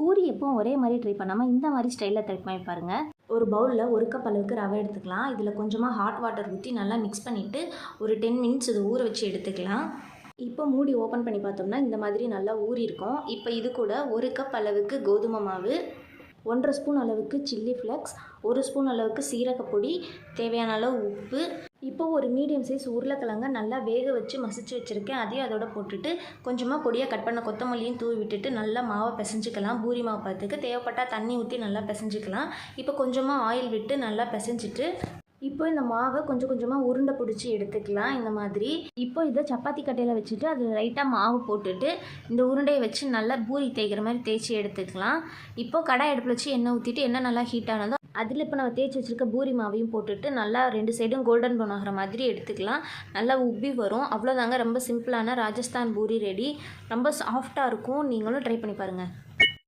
பூரி எப்பவும் ஒரே மாதிரி ட்ரை பண்ணாமல் இந்த மாதிரி ஸ்டைலில் ட்ரை பண்ணி பாருங்கள். ஒரு பவுலில் 1 கப் அளவுக்கு ரவை எடுத்துக்கலாம். இதில் கொஞ்சமாக ஹாட் வாட்டர் ஊற்றி நல்லா மிக்ஸ் பண்ணிவிட்டு ஒரு 10 மினிட்ஸ் இது ஊற வச்சு எடுத்துக்கலாம். இப்போ மூடி ஓப்பன் பண்ணி பார்த்தோம்னா இந்த மாதிரி நல்லா ஊறி இருக்கும். இப்போ இது கூட 1 கப் அளவுக்கு கோதுமை மாவு, 1.5 ஸ்பூன் அளவுக்கு சில்லி ஃப்ளெக்ஸ், 1 ஸ்பூன் அளவுக்கு சீரகப்பொடி, தேவையான அளவு உப்பு. இப்போ ஒரு மீடியம் சைஸ் உருளைக்கிழங்க நல்லா வேக வச்சு மசிச்சு வச்சுருக்கேன். அதையும் அதோட போட்டுட்டு கொஞ்சமாக பொடியாக கட் பண்ண கொத்தமல்லியும் தூவி விட்டுட்டு நல்லா மாவை பிசைஞ்சிக்கலாம். பூரி மாவு பார்த்துக்கு தேவைப்பட்டால் தண்ணி ஊற்றி நல்லா பிசைஞ்சிக்கலாம். இப்போ கொஞ்சமாக ஆயில் விட்டு நல்லா பிசைஞ்சிட்டு இப்போ இந்த மாவை கொஞ்சம் கொஞ்சமாக உருண்டை பிடிச்சி எடுத்துக்கலாம் இந்த மாதிரி. இப்போ இதை சப்பாத்தி கட்டையில் வச்சுட்டு அதில் லைட்டாக மாவு போட்டுட்டு இந்த உருண்டையை வச்சு நல்லா பூரி தேய்க்கிற மாதிரி தேய்ச்சி எடுத்துக்கலாம். இப்போ கடாய் அடுப்பில் வச்சு எண்ணெய் ஊற்றிட்டு எண்ணெய் நல்லா ஹீட் ஆனதும் அதில் இப்போ நம்ம தேய்ச்சி வச்சுருக்க பூரி மாவையும் போட்டுட்டு நல்லா 2 சைடும் கோல்டன் ப்ரௌன் ஆகிற மாதிரி எடுத்துக்கலாம். நல்லா உப்பி வரும். அவ்வளோதாங்க, ரொம்ப சிம்பிளான ராஜஸ்தான் பூரி ரெடி. ரொம்ப சாஃப்டாக இருக்கும். நீங்களும் ட்ரை பண்ணி பாருங்கள்.